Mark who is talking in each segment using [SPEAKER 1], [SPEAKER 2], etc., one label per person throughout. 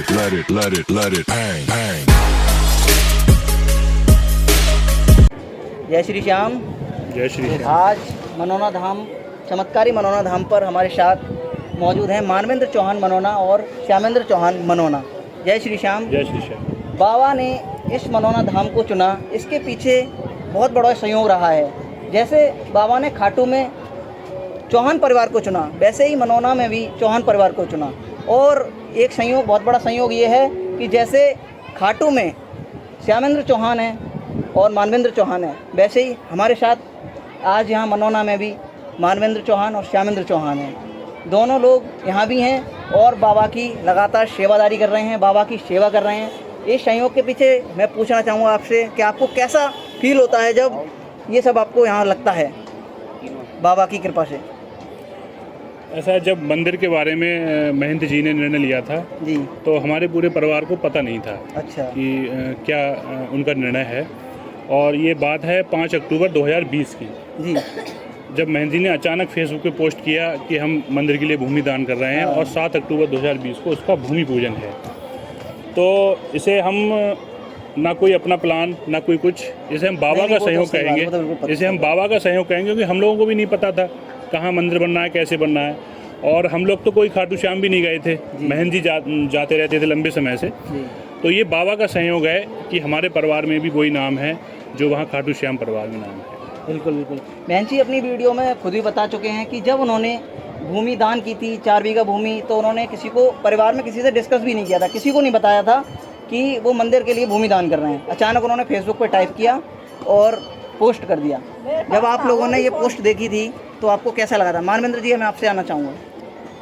[SPEAKER 1] bang, bang.
[SPEAKER 2] जय श्री श्याम।
[SPEAKER 3] जय श्री श्याम।
[SPEAKER 2] आज मनोना धाम, चमत्कारी मनोना धाम पर हमारे साथ मौजूद हैं मानवेंद्र चौहान मनोना और श्यामेंद्र चौहान मनोना। जय श्री श्याम।
[SPEAKER 3] जय श्री श्याम।
[SPEAKER 2] बाबा ने इस मनोना धाम को चुना, इसके पीछे बहुत बड़ा संयोग रहा है। जैसे बाबा ने खाटू में चौहान परिवार को चुना, वैसे ही मनोना में भी चौहान परिवार को चुना। और एक संयोग, बहुत बड़ा संयोग ये है कि जैसे खाटू में श्यामेंद्र चौहान है और मानवेंद्र चौहान है, वैसे ही हमारे साथ आज यहाँ मनोना में भी मानवेंद्र चौहान और श्यामेंद्र चौहान हैं। दोनों लोग यहाँ भी हैं और बाबा की लगातार सेवादारी कर रहे हैं, बाबा की सेवा कर रहे हैं। इस संयोग के पीछे मैं पूछना चाहूँगा आपसे कि आपको कैसा फील होता है जब ये सब आपको यहाँ लगता है बाबा की कृपा से?
[SPEAKER 3] ऐसा जब मंदिर के बारे में महंत जी ने निर्णय लिया था
[SPEAKER 2] जी,
[SPEAKER 3] तो हमारे पूरे परिवार को पता नहीं था
[SPEAKER 2] अच्छा
[SPEAKER 3] कि क्या उनका निर्णय है। और ये बात है 5 अक्टूबर 2020 की,
[SPEAKER 2] जी,
[SPEAKER 3] जब महंत जी ने अचानक फेसबुक पे पोस्ट किया कि हम मंदिर के लिए भूमि दान कर रहे हैं और 7 अक्टूबर 2020 को उसका भूमि पूजन है। तो इसे हम ना कोई अपना प्लान ना कोई कुछ, इसे हम बाबा का सहयोग कहेंगे, इसे हम बाबा का सहयोग कहेंगे, क्योंकि हम लोगों को भी नहीं पता था कहाँ मंदिर बनना है, कैसे बनना है। और हम लोग तो कोई खाटू श्याम भी नहीं गए थे, महंत जी जाते रहते थे लंबे समय से। तो ये बाबा का सहयोग है कि हमारे परिवार में भी वही नाम है जो वहाँ खाटू श्याम परिवार में नाम है।
[SPEAKER 2] बिल्कुल बिल्कुल। महंत जी अपनी वीडियो में खुद ही बता चुके हैं कि जब उन्होंने भूमि दान की थी 4 बीघा भूमि, तो उन्होंने किसी को, परिवार में किसी से डिस्कस भी नहीं किया था, किसी को नहीं बताया था कि वो मंदिर के लिए भूमि दान कर रहे हैं। अचानक उन्होंने फेसबुक पे टाइप किया और पोस्ट कर दिया। जब आप लोगों ने ये पोस्ट देखी थी तो आपको कैसा लगा था? मानवेंद्र जी, मैं आपसे आना चाहूँगा।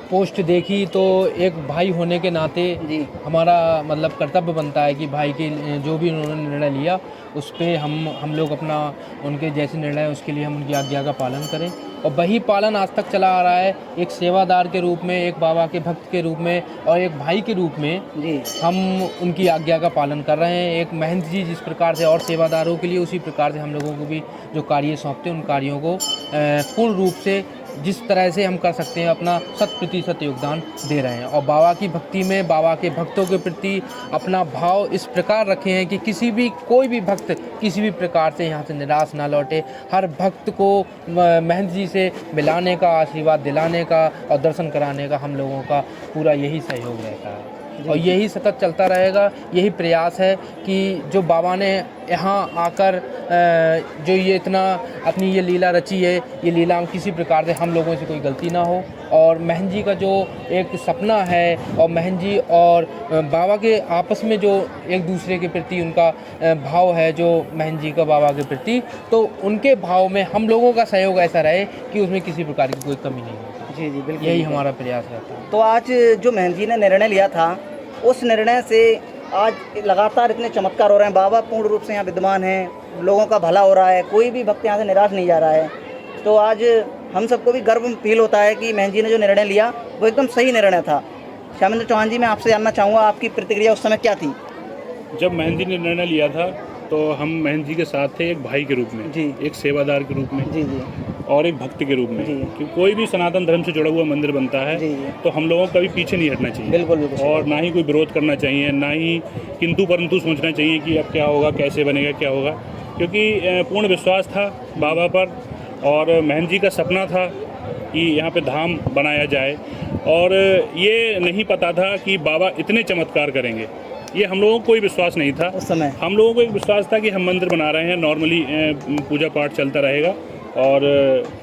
[SPEAKER 4] पोस्ट देखी तो एक भाई होने के नाते
[SPEAKER 2] जी,
[SPEAKER 4] हमारा मतलब कर्तव्य बनता है कि भाई के जो भी उन्होंने निर्णय लिया उस पर हम लोग अपना, उनके जैसे निर्णय उसके लिए हम उनकी आज्ञा का पालन करें। और वही पालन आज तक चला आ रहा है, एक सेवादार के रूप में, एक बाबा के भक्त के रूप में और एक भाई के रूप में
[SPEAKER 2] जी,
[SPEAKER 4] हम उनकी आज्ञा का पालन कर रहे हैं। एक महंत जी जिस प्रकार से और सेवादारों के लिए, उसी प्रकार से हम लोगों को भी जो कार्य सौंपते हैं उन कार्यों को पूर्ण रूप से जिस तरह से हम कर सकते हैं अपना 100% योगदान दे रहे हैं। और बाबा की भक्ति में, बाबा के भक्तों के प्रति अपना भाव इस प्रकार रखे हैं कि कोई भी भक्त किसी भी प्रकार से यहाँ से निराश ना लौटे। हर भक्त को महंत जी से मिलाने का, आशीर्वाद दिलाने का और दर्शन कराने का हम लोगों का पूरा यही सहयोग रहता है और यही सतत चलता रहेगा। यही प्रयास है कि जो बाबा ने यहाँ आकर जो ये इतना अपनी ये लीला रची है, ये लीला किसी प्रकार से हम लोगों से कोई गलती ना हो। और महंत जी का जो एक सपना है और महंत जी और बाबा के आपस में जो एक दूसरे के प्रति उनका भाव है, जो महंत जी का बाबा के प्रति, तो उनके भाव में हम लोगों का सहयोग ऐसा रहे कि उसमें किसी प्रकार की कोई कमी नहीं हो।
[SPEAKER 2] जी जी, बिल्कुल,
[SPEAKER 4] यही हमारा प्रयास रहता है।
[SPEAKER 2] तो आज जो महंत जी ने निर्णय लिया था, उस निर्णय से आज लगातार इतने चमत्कार हो रहे हैं। बाबा पूर्ण रूप से यहाँ विद्यमान हैं, लोगों का भला हो रहा है, कोई भी भक्त यहाँ से निराश नहीं जा रहा है। तो आज हम सबको भी गर्व फील होता है कि महंत जी ने जो निर्णय लिया वो एकदम सही निर्णय था। श्यामेंद्र चौहान जी, मैं आपसे जानना चाहूँगा आपकी प्रतिक्रिया उस समय क्या थी?
[SPEAKER 3] जब महंत जी ने निर्णय लिया था तो हम महंत जी के साथ थे, एक भाई के रूप में
[SPEAKER 2] जी,
[SPEAKER 3] एक सेवादार के रूप में
[SPEAKER 2] जी जी
[SPEAKER 3] और एक भक्त के रूप में।
[SPEAKER 2] जी,
[SPEAKER 3] कि कोई भी सनातन धर्म से जुड़ा हुआ मंदिर बनता है
[SPEAKER 2] जी जी,
[SPEAKER 3] तो हम लोगों को कभी पीछे नहीं हटना चाहिए।
[SPEAKER 2] बिल्कुल बिल्कुल।
[SPEAKER 3] और ना ही कोई विरोध करना चाहिए, ना ही किंतु परंतु सोचना चाहिए कि अब क्या होगा, कैसे बनेगा, क्या होगा। क्योंकि पूर्ण विश्वास था बाबा पर और महंत जी का सपना था कि यहाँ पे धाम बनाया जाए। और ये नहीं पता था कि बाबा इतने चमत्कार करेंगे, ये हम लोगों को कोई विश्वास नहीं था
[SPEAKER 2] उस समय।
[SPEAKER 3] हम लोगों को एक विश्वास था कि हम मंदिर बना रहे हैं, नॉर्मली पूजा पाठ चलता रहेगा और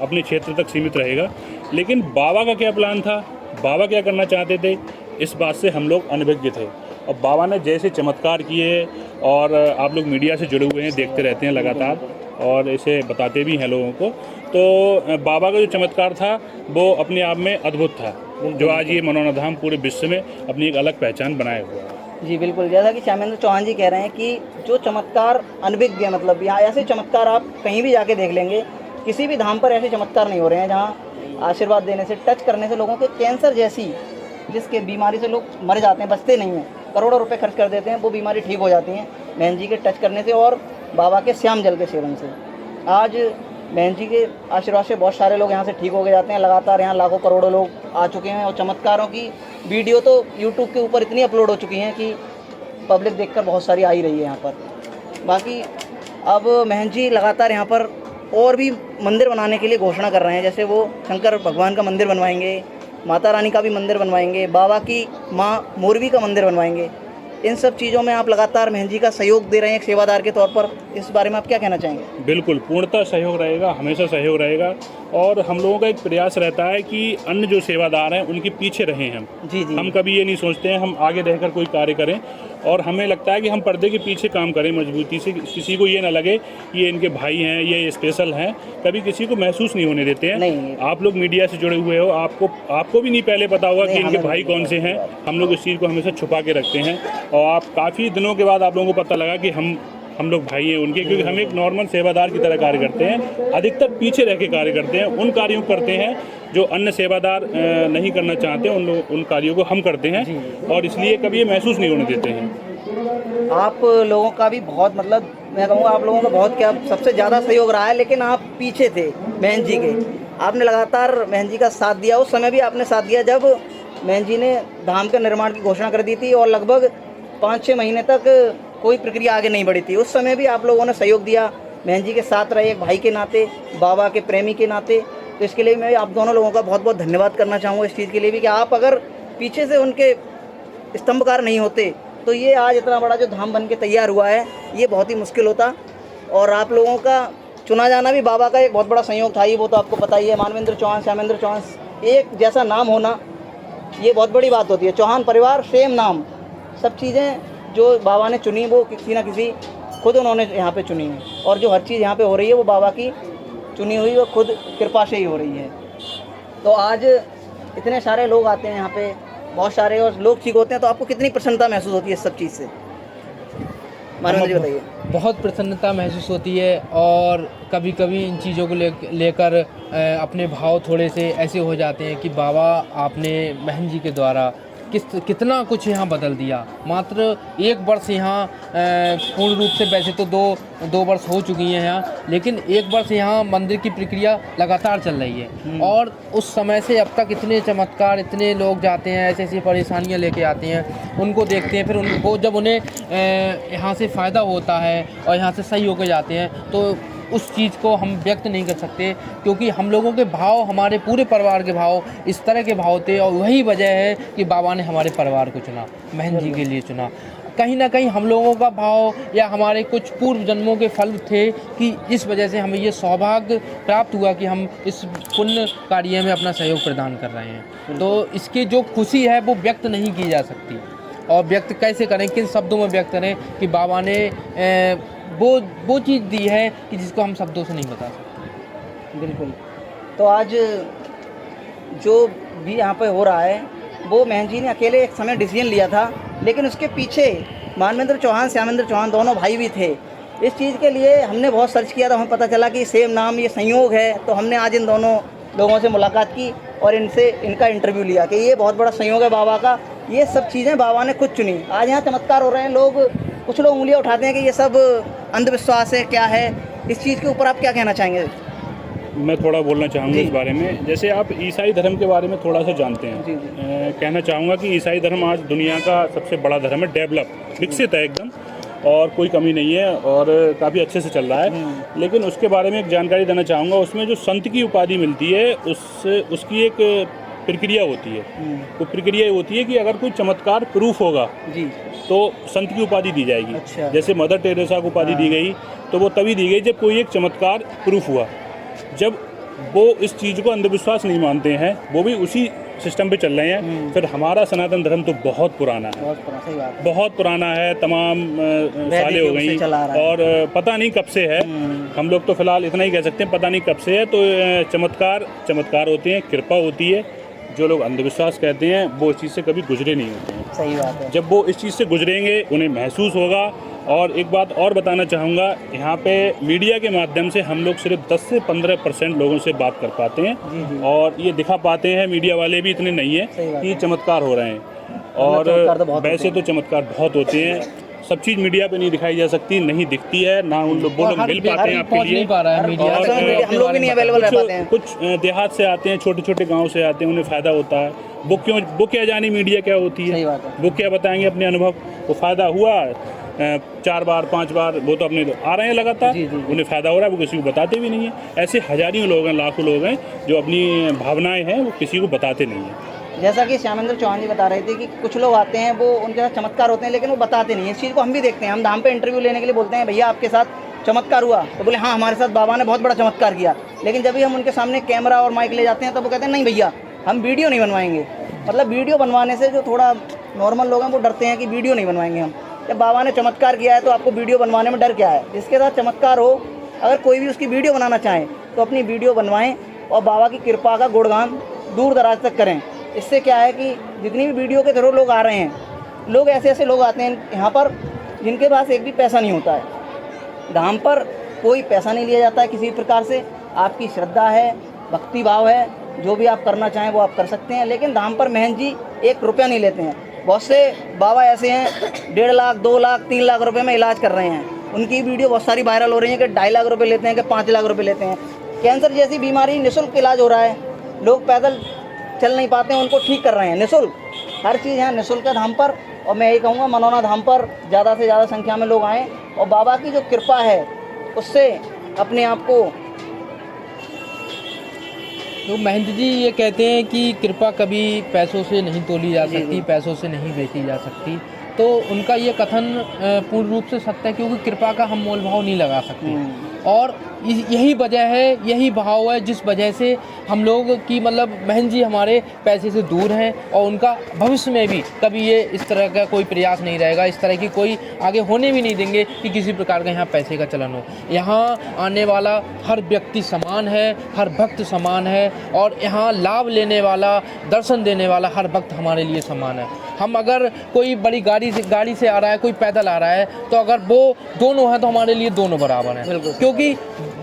[SPEAKER 3] अपने क्षेत्र तक सीमित रहेगा। लेकिन बाबा का क्या प्लान था, बाबा क्या करना चाहते थे, इस बात से हम लोग अनभिज्ञ थे। और बाबा ने जैसे चमत्कार किए, और आप लोग मीडिया से जुड़े हुए हैं, देखते रहते हैं लगातार और इसे बताते भी हैं लोगों को, तो बाबा का जो चमत्कार था वो अपने आप में अद्भुत था, जो आज ये मनोना धाम पूरे विश्व में अपनी एक अलग पहचान बनाए हुआ है।
[SPEAKER 2] जी बिल्कुल, जैसा कि श्यामेंद्र चौहान जी कह रहे हैं कि जो चमत्कार अनभिज्ञ, मतलब यहाँ ऐसे चमत्कार आप कहीं भी जाके देख लेंगे, किसी भी धाम पर ऐसे चमत्कार नहीं हो रहे हैं जहाँ आशीर्वाद देने से, टच करने से लोगों के कैंसर जैसी जिसके बीमारी से लोग मर जाते हैं, बचते नहीं हैं, करोड़ों रुपए खर्च कर देते हैं, वो बीमारी ठीक हो जाती हैं महंत जी के टच करने से और बाबा के श्याम जल के सेवन से। आज बहन जी के आशीर्वाद से बहुत सारे लोग यहाँ से ठीक हो गए जाते हैं। लगातार यहाँ लाखों करोड़ों लोग आ चुके हैं और चमत्कारों की वीडियो तो यूट्यूब के ऊपर इतनी अपलोड हो चुकी हैं कि पब्लिक देखकर बहुत सारी आ ही रही है यहाँ पर। बाकी अब महंत जी लगातार यहाँ पर और भी मंदिर बनाने के लिए घोषणा कर रहे हैं। जैसे वो शंकर भगवान का मंदिर बनवाएंगे, माता रानी का भी मंदिर बनवाएंगे, बाबा की माँ मोरवी का मंदिर बनवाएंगे। इन सब चीज़ों में आप लगातार महंत जी का सहयोग दे रहे हैं एक सेवादार के तौर पर। इस बारे में आप क्या कहना चाहेंगे?
[SPEAKER 3] बिल्कुल, पूर्णतः सहयोग रहेगा, हमेशा सहयोग रहेगा। और हम लोगों का एक प्रयास रहता है कि अन्य जो सेवादार हैं उनके पीछे रहें हम।
[SPEAKER 2] जी जी।
[SPEAKER 3] हम कभी ये नहीं सोचते हैं हम आगे रहकर कोई कार्य करें, और हमें लगता है कि हम पर्दे के पीछे काम करें मजबूती से। किसी को ये ना लगे कि ये इनके भाई हैं, ये स्पेशल हैं, कभी किसी को महसूस नहीं होने देते हैं।
[SPEAKER 2] नहीं।
[SPEAKER 3] आप लोग मीडिया से जुड़े हुए हो, आपको भी नहीं पहले पता होगा कि इनके भाई कौन से हैं। हम लोग इस चीज़ को हमेशा छुपा के रखते हैं, और आप काफ़ी दिनों के बाद आप लोगों को पता लगा कि हम लोग भाई हैं उनके, क्योंकि हम एक नॉर्मल सेवादार की तरह कार्य करते हैं। अधिकतर पीछे रह के कार्य करते हैं, उन कार्यों को करते हैं जो अन्य सेवादार नहीं करना चाहते, उन कार्यों को हम करते हैं, और इसलिए कभी ये महसूस नहीं होने देते हैं।
[SPEAKER 2] आप लोगों का भी बहुत, मतलब मैं कहूँगा आप लोगों का बहुत क्या सबसे ज़्यादा सहयोग रहा है, लेकिन आप पीछे थे महंत जी के। आपने लगातार महंत जी का साथ दिया। उस समय भी आपने साथ दिया जब महंत जी ने धाम के निर्माण की घोषणा कर दी थी और लगभग 5-6 महीने तक कोई प्रक्रिया आगे नहीं बढ़ी थी। उस समय भी आप लोगों ने सहयोग दिया, महंत जी के साथ रहे एक भाई के नाते, बाबा के प्रेमी के नाते। तो इसके लिए मैं आप दोनों लोगों का बहुत बहुत धन्यवाद करना चाहूँगा इस चीज़ के लिए भी, कि आप अगर पीछे से उनके स्तंभकार नहीं होते तो ये आज इतना बड़ा जो धाम बन के तैयार हुआ है ये बहुत ही मुश्किल होता। और आप लोगों का चुना जाना भी बाबा का एक बहुत बड़ा संयोग था, ये वो तो आपको पता ही है। मानवेंद्र चौहान, श्यामेंद्र चौहान एक जैसा नाम होना ये बहुत बड़ी बात होती है। चौहान परिवार, सेम नाम, सब चीज़ें जो बाबा ने चुनी वो किसी ना किसी खुद उन्होंने यहाँ पे चुनी है। और जो हर चीज़ यहाँ पे हो रही है वो बाबा की चुनी हुई वो खुद कृपा से ही हो रही है। तो आज इतने सारे लोग आते हैं यहाँ पे, बहुत सारे, और लोग ठीक होते हैं, तो आपको कितनी प्रसन्नता महसूस होती है इस सब चीज़ से? मानवेंद्र जी बताइए।
[SPEAKER 4] बहुत प्रसन्नता महसूस होती है, और कभी कभी इन चीज़ों को लेकर अपने भाव थोड़े से ऐसे हो जाते हैं कि बाबा आपने महंत जी के द्वारा कितना कुछ यहाँ बदल दिया। मात्र 1 वर्ष यहाँ पूर्ण रूप से, वैसे तो दो वर्ष हो चुकी हैं यहाँ, लेकिन 1 वर्ष यहाँ मंदिर की प्रक्रिया लगातार चल रही है। और उस समय से अब तक इतने चमत्कार, इतने लोग जाते हैं, ऐसी ऐसी परेशानियाँ लेके आते हैं, उनको देखते हैं, फिर उनको जब उन्हें यहाँ से फ़ायदा होता है और यहाँ से सही होकर जाते हैं, तो उस चीज़ को हम व्यक्त नहीं कर सकते, क्योंकि हम लोगों के भाव, हमारे पूरे परिवार के भाव इस तरह के भाव थे। और वही वजह है कि बाबा ने हमारे परिवार को चुना, महंत जी के लिए चुना। कहीं ना कहीं हम लोगों का भाव या हमारे कुछ पूर्व जन्मों के फल थे कि इस वजह से हमें ये सौभाग्य प्राप्त हुआ कि हम इस पुण्य कार्य में अपना सहयोग प्रदान कर रहे हैं। तो इसकी जो खुशी है वो व्यक्त नहीं की जा सकती। और व्यक्त कैसे करें, किन शब्दों में व्यक्त करें कि बाबा ने वो चीज़ दी है कि जिसको हम शब्दों से नहीं बता सकते।
[SPEAKER 2] बिल्कुल। तो आज जो भी यहाँ पे हो रहा है वो महंत जी ने अकेले एक समय डिसीजन लिया था, लेकिन उसके पीछे मानवेंद्र चौहान, श्यामेंद्र चौहान दोनों भाई भी थे। इस चीज़ के लिए हमने बहुत सर्च किया, तो हमें पता चला कि सेम नाम, ये संयोग है। तो हमने आज इन दोनों लोगों से मुलाकात की और इनका इंटरव्यू लिया कि ये बहुत बड़ा संयोग है बाबा का, ये सब चीज़ें बाबा ने खुद चुनी। आज यहाँ चमत्कार हो रहे हैं। कुछ लोग उंगलियां उठाते हैं कि ये सब अंधविश्वास है, क्या है, इस चीज़ के ऊपर आप क्या कहना चाहेंगे?
[SPEAKER 3] मैं थोड़ा बोलना चाहूँगा इस बारे में। जैसे आप ईसाई धर्म के बारे में थोड़ा सा जानते हैं,
[SPEAKER 2] जी।
[SPEAKER 3] कहना चाहूँगा कि ईसाई धर्म आज दुनिया का सबसे बड़ा धर्म है, विकसित है एकदम, और कोई कमी नहीं है, और काफ़ी अच्छे से चल रहा है। लेकिन उसके बारे में एक जानकारी देना चाहूँगा। उसमें जो संत की उपाधि मिलती है उसकी एक प्रक्रिया होती है। वो प्रक्रिया ये होती है कि अगर कोई चमत्कार प्रूफ होगा
[SPEAKER 2] जी
[SPEAKER 3] तो संत की उपाधि दी जाएगी।
[SPEAKER 2] अच्छा।
[SPEAKER 3] जैसे मदर टेरेसा को उपाधि दी गई, तो वो तभी दी गई जब कोई एक चमत्कार प्रूफ हुआ। जब वो इस चीज़ को अंधविश्वास नहीं मानते हैं, वो भी उसी सिस्टम पे चल रहे हैं। फिर हमारा सनातन धर्म तो बहुत पुराना है, बहुत पुराना है, तमाम सालें हो गई, और पता नहीं कब से है। हम लोग तो फिलहाल इतना ही कह सकते हैं, पता नहीं कब से है। तो चमत्कार होते हैं, कृपा होती है। जो लोग अंधविश्वास कहते हैं वो इस चीज़ से कभी गुजरे नहीं होते हैं।
[SPEAKER 2] सही बात है।
[SPEAKER 3] जब वो इस चीज़ से गुजरेंगे उन्हें महसूस होगा। और एक बात और बताना चाहूँगा, यहाँ पे मीडिया के माध्यम से हम लोग सिर्फ 10 से 15% लोगों से बात कर पाते हैं।
[SPEAKER 2] जी।
[SPEAKER 3] और ये दिखा पाते हैं, मीडिया वाले भी इतने नहीं है कि चमत्कार हो रहे हैं। और वैसे तो चमत्कार बहुत होते हैं। सब चीज़ मीडिया पे नहीं दिखाई जा सकती, नहीं दिखती है, ना उन लोग वो लोग मिल पाते हैं आपके
[SPEAKER 4] पहुंच
[SPEAKER 3] लिए।
[SPEAKER 4] नहीं पा रहा है मीडिया
[SPEAKER 3] और
[SPEAKER 4] तक।
[SPEAKER 2] हम लोग भी नहीं अवेलेबल रह पाते हैं।
[SPEAKER 3] कुछ देहात से आते हैं, छोटे छोटे गांव से आते हैं, उन्हें फ़ायदा होता है। वो क्या जाने मीडिया क्या होती
[SPEAKER 2] सही
[SPEAKER 3] है,
[SPEAKER 2] बात है।
[SPEAKER 3] वो क्या बताएंगे अपने अनुभव। वो फ़ायदा हुआ 4 बार 5 बार, वो तो अपने आ रहे हैं लगातार,
[SPEAKER 4] जी, जी, जी।
[SPEAKER 3] उन्हें फ़ायदा हो रहा है, वो किसी को बताते भी नहीं है। ऐसे हजारों लोग हैं, लाखों लोग हैं जो अपनी भावनाएं हैं वो किसी को बताते नहीं हैं।
[SPEAKER 2] जैसा कि श्यामेंद्र चौहान जी बता रहे थे कि कुछ लोग आते हैं, वो उनके साथ चमत्कार होते हैं लेकिन वो बताते नहीं हैं। इस चीज़ को हम भी देखते हैं। हम धाम पे इंटरव्यू लेने के लिए बोलते हैं भैया आपके साथ चमत्कार हुआ, तो बोले हाँ हमारे साथ बाबा ने बहुत बड़ा चमत्कार किया। लेकिन जब भी हम उनके सामने कैमरा और माइक ले जाते हैं तो वो कहते हैं नहीं भैया हम वीडियो नहीं बनवाएंगे। मतलब वीडियो बनवाने से जो थोड़ा नॉर्मल लोग हैं वो डरते हैं कि वीडियो नहीं बनवाएंगे हम। जब बाबा ने चमत्कार किया है तो आपको वीडियो बनवाने में डर क्या है। जिसके साथ चमत्कार हो, अगर कोई भी उसकी वीडियो बनाना चाहे तो अपनी वीडियो बनवाएं और बाबा की कृपा का गुणगान दूर दराज तक करें। इससे क्या है कि जितनी भी वीडियो के थ्रू लोग आ रहे हैं, लोग ऐसे ऐसे लोग आते हैं यहाँ पर जिनके पास एक भी पैसा नहीं होता है। धाम पर कोई पैसा नहीं लिया जाता है किसी प्रकार से। आपकी श्रद्धा है, भक्ति भाव है, जो भी आप करना चाहें वो आप कर सकते हैं। लेकिन धाम पर महंत जी 1 रुपया नहीं लेते हैं। बहुत से बाबा ऐसे हैं 1.5 लाख 2 लाख 3 लाख रुपए में इलाज कर रहे हैं। उनकी वीडियो बहुत सारी वायरल हो रही है कि 2.5 लाख रुपए लेते हैं, कि 5 लाख रुपए लेते हैं। कैंसर जैसी बीमारी निःशुल्क इलाज हो रहा है। लोग पैदल चल नहीं पाते हैं, उनको ठीक कर रहे हैं निःशुल्क। हर चीज़ यहाँ निःशुल्क है धाम पर। और मैं यही कहूँगा मनौना धाम पर ज़्यादा से ज़्यादा संख्या में लोग आएँ और बाबा की जो कृपा है उससे अपने आप को।
[SPEAKER 4] तो महंत जी ये कहते हैं कि कृपा कभी पैसों से नहीं तोली जा सकती, पैसों से नहीं बेची जा सकती। तो उनका ये कथन पूर्ण रूप से सत्य है, क्योंकि कृपा का हम मोल भाव नहीं लगा सकते। और यही वजह है, यही भाव है जिस वजह से हम लोग की मतलब महंत जी हमारे पैसे से दूर हैं। और उनका भविष्य में भी कभी ये इस तरह का कोई प्रयास नहीं रहेगा, इस तरह की कोई आगे होने भी नहीं देंगे कि किसी प्रकार का यहाँ पैसे का चलन हो। यहाँ आने वाला हर व्यक्ति समान है, हर भक्त समान है, और यहाँ लाभ लेने वाला, दर्शन देने वाला हर भक्त हमारे लिए समान है। हम अगर कोई बड़ी गाड़ी से आ रहा है, कोई पैदल आ रहा है, तो अगर वो दोनों हैं तो हमारे लिए दोनों बराबर हैं, क्योंकि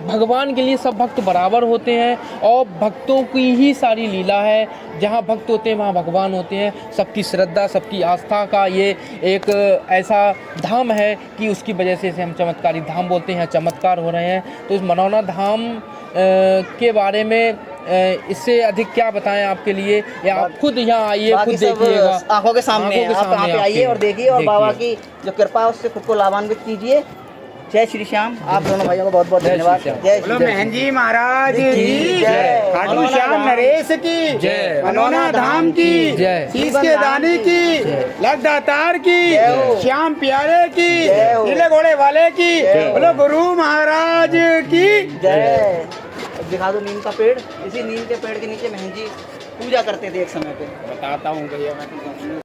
[SPEAKER 4] भगवान के लिए सब भक्त बराबर होते हैं। और भक्तों की ही सारी लीला है, जहाँ भक्त होते हैं वहाँ भगवान होते हैं। सबकी श्रद्धा, सबकी आस्था का ये एक ऐसा धाम है कि उसकी वजह से इसे हम चमत्कारी धाम बोलते हैं। चमत्कार हो रहे हैं। तो इस मनौना धाम के बारे में इससे अधिक क्या बताएं आपके लिए, या आप खुद यहाँ आइए, खुद देखिएगा,
[SPEAKER 2] आंखों के सामने आप यहाँ पे आइए और देखिए, और बाबा की जो कृपा है उससे खुद को लाभान्वित कीजिए। जय श्री श्याम। आप दोनों भाइयों को बहुत बहुत धन्यवाद। जय
[SPEAKER 1] बोलो महंत जी महाराज की जय, खाटू श्याम नरेश की जय, मनौना धाम की जय, शीश के दानी की, लखदातार की, श्याम प्यारे की, नीले घोड़े वाले की, बोलो गुरु महाराज की
[SPEAKER 2] जय। दिखा दो नीम का पेड़। इसी नीम के पेड़ के नीचे महंत जी पूजा करते थे एक समय पे।
[SPEAKER 1] बताता हूँ भैया मैं।